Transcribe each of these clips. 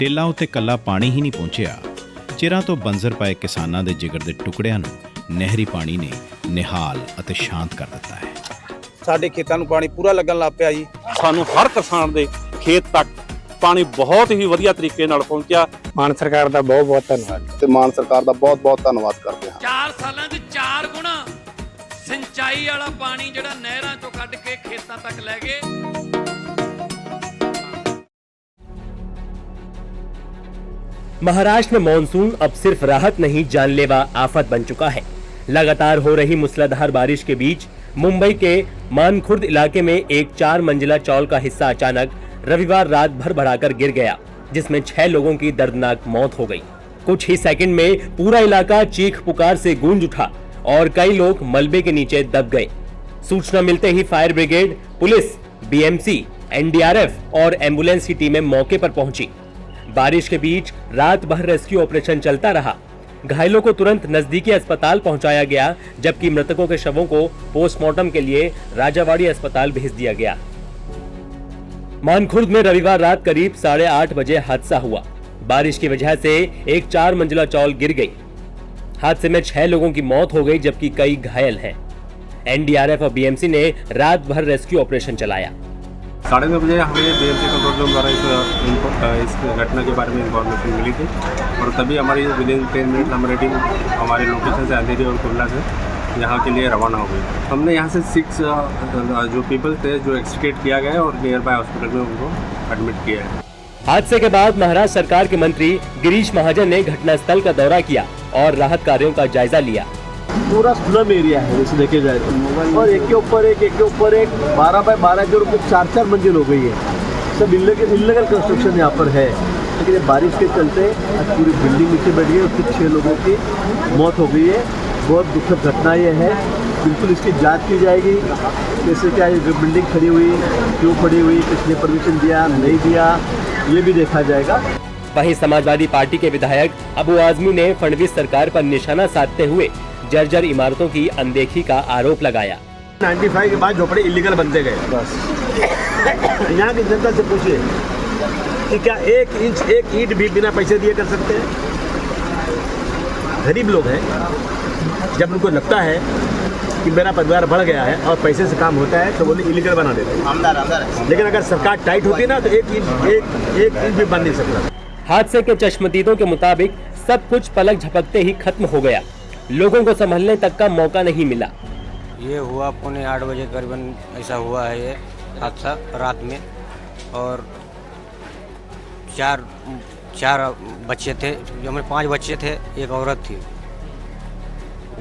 ਟੇਲਾਂ ਉੱਤੇ ਕੱਲਾ ਪਾਣੀ ਹੀ ਨਹੀਂ ਪਹੁੰਚਿਆ, ਚਿਰਾਂ ਤੋਂ ਬੰਜ਼ਰ ਪਏ ਕਿਸਾਨਾਂ ਦੇ ਜਿਗਰ ਦੇ ਟੁਕੜਿਆਂ ਨੂੰ ਨਹਿਰੀ ਪਾਣੀ ਨੇ ਨਿਹਾਲ ਅਤੇ ਸ਼ਾਂਤ ਕਰ ਦਿੱਤਾ ਹੈ। ਸਾਡੇ ਖੇਤਾਂ ਨੂੰ ਪਾਣੀ ਪੂਰਾ ਲੱਗਣ ਲੱਗ ਪਿਆ ਜੀ। ਸਾਨੂੰ ਹਰ ਕਿਸਾਨ ਦੇ ਖੇਤ ਤੱਕ ਪਾਣੀ ਬਹੁਤ ਹੀ ਵਧੀਆ ਤਰੀਕੇ ਨਾਲ ਪਹੁੰਚਿਆ। ਮਾਨ ਸਰਕਾਰ ਦਾ ਬਹੁਤ ਬਹੁਤ ਧੰਨਵਾਦ ਤੇ ਮਾਨ ਸਰਕਾਰ ਦਾ ਬਹੁਤ ਬਹੁਤ ਧੰਨਵਾਦ ਕਰਦੇ ਹਾਂ। 4 ਸਾਲਾਂ 'ਚ 4 ਗੁਣਾ ਸਿੰਚਾਈ ਵਾਲਾ ਪਾਣੀ ਜਿਹੜਾ ਨਹਿਰਾਂ ਚੋਂ ਕੱਢ ਕੇ ਖੇਤਾਂ ਤੱਕ ਲੈ ਗਏ। महाराष्ट्र में मॉनसून अब सिर्फ राहत नहीं जानलेवा आफत बन चुका है। लगातार हो रही मूसलाधार बारिश के बीच मुंबई के मानखुर्द इलाके में एक 4 मंजिला चौल का हिस्सा अचानक रविवार रात भर बढ़ाकर गिर गया, जिसमें 6 लोगों की दर्दनाक मौत हो गई। कुछ ही सेकंड में पूरा इलाका चीख पुकार से गूंज उठा और कई लोग मलबे के नीचे दब गए। सूचना मिलते ही fire brigade, police, BMC, NDRF और एम्बुलेंस की टीमें मौके पर पहुंची। बारिश के बीच रात भर रेस्क्यू ऑपरेशन चलता रहा। घायलों को तुरंत नजदीकी अस्पताल पहुंचाया गया, जबकि मृतकों के शवों को पोस्टमार्टम के लिए राजावाड़ी अस्पताल भेज दिया गया। मानखुर्द में रविवार रात करीब 8:30 बजे हादसा हुआ। बारिश की वजह से एक 4 मंजिला चौल गिर गई। हादसे में 6 लोगों की मौत हो गई, जबकि कई घायल हैं। एनडीआरएफ और बीएमसी ने रात भर रेस्क्यू ऑपरेशन चलाया। 9:30 बजे हमें बीएमसी कंट्रोल रूम द्वारा इस घटना के बारे में इंफॉर्मेशन मिली थी और तभी हमारी विदिन 10 मिनट हम रेडी हमारे लोकेशन से अंधेरी और कुर्ला से यहाँ के लिए रवाना हो गए। हमने यहाँ से 6 जो पीपल थे जो एक्सट्रीकेट किया गया है और नियर बाय हॉस्पिटल में उनको एडमिट किया है। हादसे के बाद महाराष्ट्र सरकार के मंत्री गिरीश महाजन ने घटनास्थल का दौरा किया और राहत कार्यों का जायजा लिया। पूरा स्लम एरिया है जैसे देखे जाए तो, और एक के ऊपर एक 12 बाय 12 के ऊपर 4 मंजिल हो गई है। सब इल्लीगल कंस्ट्रक्शन यहाँ पर है, लेकिन ये बारिश के चलते आज पूरी बिल्डिंग नीचे बैठ गई और कुछ 6 लोगों की मौत हो गई है। बहुत दुखद घटना ये है। बिल्कुल इसकी जांच की जाएगी, जैसे क्या ये बिल्डिंग खड़ी हुई क्यों खड़ी हुई, किसने परमिशन दिया नहीं दिया, ये भी देखा जाएगा। वहीं समाजवादी पार्टी के विधायक अबू आजमी ने फडणवीस सरकार पर निशाना साधते हुए जर्जर इमारतों की अनदेखी का आरोप लगाया। 95 के बाद झोपड़े इलीगल बनते गए। बस यहाँ की जनता से पूछिए कि क्या 1 इंच 1 ईंट भी बिना पैसे दिए कर सकते हैं? गरीब लोग हैं, जब उनको लगता है कि मेरा परिवार बढ़ गया है और पैसे से काम होता है तो बोले इलीगल बना देते हैं। लेकिन अगर सरकार टाइट होती ना तो एक इंच भी बन नहीं सकता। हादसे के चश्मदीदों के मुताबिक सब कुछ पलक झपकते ही खत्म हो गया। लोगों को संभलने तक का मौका नहीं मिला। ये हुआ 7:45 बजे करीबन ऐसा हुआ है ये हादसा रात में, और चार बच्चे थे, जो हमारे 5 बच्चे थे, एक औरत थी।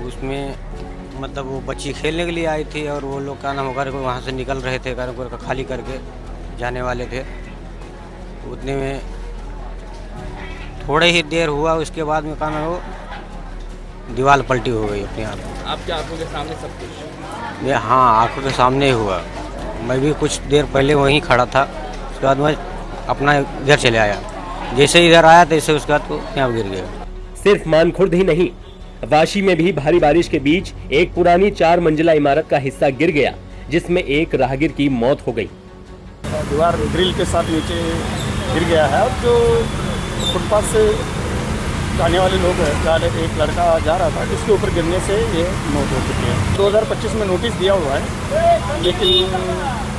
उसमें मतलब वो बच्ची खेलने के लिए आई थी और वो लोग क्या नाम होकर वहाँ से निकल रहे थे, खाली करके जाने वाले थे। उतने में थोड़े ही देर हुआ, उसके बाद में क्या हो दीवार पलटी हो गई अपने आप। आपकी आंखों के सामने सब कुछ? हाँ, आंखों के सामने ही हुआ। मैं भी कुछ देर पहले वहीं खड़ा था, उसके बाद मैं अपना घर चले आया। जैसे इधर आया तैसे उसके बाद तो यहाँ गिर गया। सिर्फ मानखुर्द ही नहीं, वाशी में भी भारी बारिश के बीच एक पुरानी 4 मंजिला इमारत का हिस्सा गिर गया, जिसमें एक राहगीर की मौत हो गई। दीवार ग्रिल के साथ नीचे गिर गया है और जो फुटपाथ से जाने वाले लोग हैं, एक लड़का जा रहा था जिसके ऊपर गिरने से ये मौत हो चुकी है। 2025 में नोटिस दिया हुआ है, लेकिन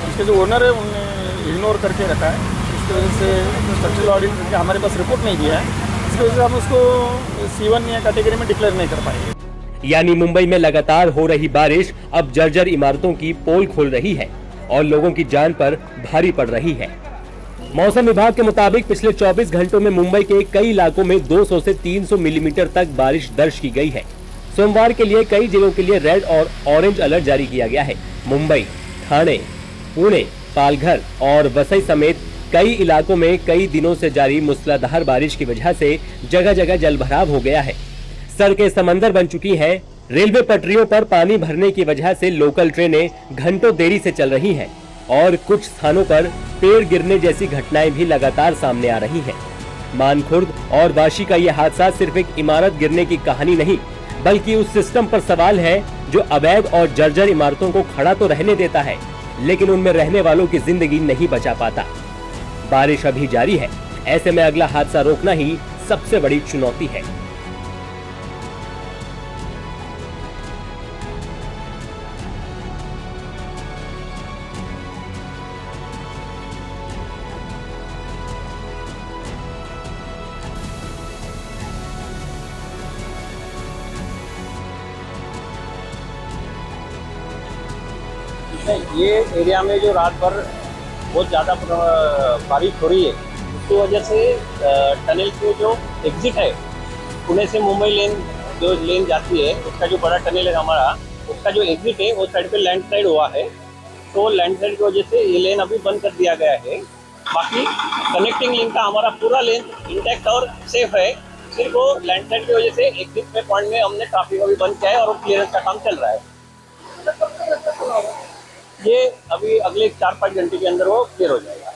इसके जो ओनर है उन्होंने इग्नोर करके रखा है। इसकी वजह से स्ट्रक्चरल ऑडिट करके हमारे पास रिपोर्ट नहीं दिया है, इसकी वजह से हम उसको C1 या कैटेगरी में डिक्लेयर नहीं कर पाएंगे। यानी मुंबई में लगातार हो रही बारिश अब जर्जर इमारतों की पोल खोल रही है और लोगों की जान पर भारी पड़ रही है। मौसम विभाग के मुताबिक पिछले 24 घंटों में मुंबई के कई इलाकों में 200 से 300 मिलीमीटर तक बारिश दर्ज की गई है। सोमवार के लिए कई जिलों के लिए रेड और ऑरेंज अलर्ट जारी किया गया है। मुंबई, ठाणे, पुणे, पालघर और वसई समेत कई इलाकों में कई दिनों से जारी मूसलाधार बारिश की वजह से जगह जगह जलभराव हो गया है। सड़कें समंदर बन चुकी हैं। रेलवे पटरियों पर पानी भरने की वजह से लोकल ट्रेनें घंटों देरी से चल रही हैं और कुछ स्थानों पर पेड़ गिरने जैसी घटनाएं भी लगातार सामने आ रही हैं। मानखुर्द और वाशी का यह हादसा सिर्फ एक इमारत गिरने की कहानी नहीं, बल्कि उस सिस्टम पर सवाल है जो अवैध और जर्जर इमारतों को खड़ा तो रहने देता है, लेकिन उनमें रहने वालों की जिंदगी नहीं बचा पाता। बारिश अभी जारी है, ऐसे में अगला हादसा रोकना ही सबसे बड़ी चुनौती है। ये एरिया में जो रात भर बहुत ज़्यादा बारिश हो रही है, उसकी वजह से टनल के जो एग्जिट है पुणे से मुंबई लेन जो लेन जाती है, उसका जो बड़ा टनल है हमारा, उसका जो एग्जिट है वो साइड पे लैंडस्लाइड हुआ है। तो लैंडस्लाइड की वजह से ये लेन अभी बंद कर दिया गया है। बाकी कनेक्टिंग लिंक का हमारा पूरा लेन इंटैक्ट और सेफ है। सिर्फ वो लैंडस्लाइड की वजह से एग्जिट पे पॉइंट में हमने ट्रैफिक अभी बंद किया है और क्लियरेंस का काम चल रहा है। ये अभी अगले 4-5 घंटे के अंदर वो क्लियर हो जाएगा।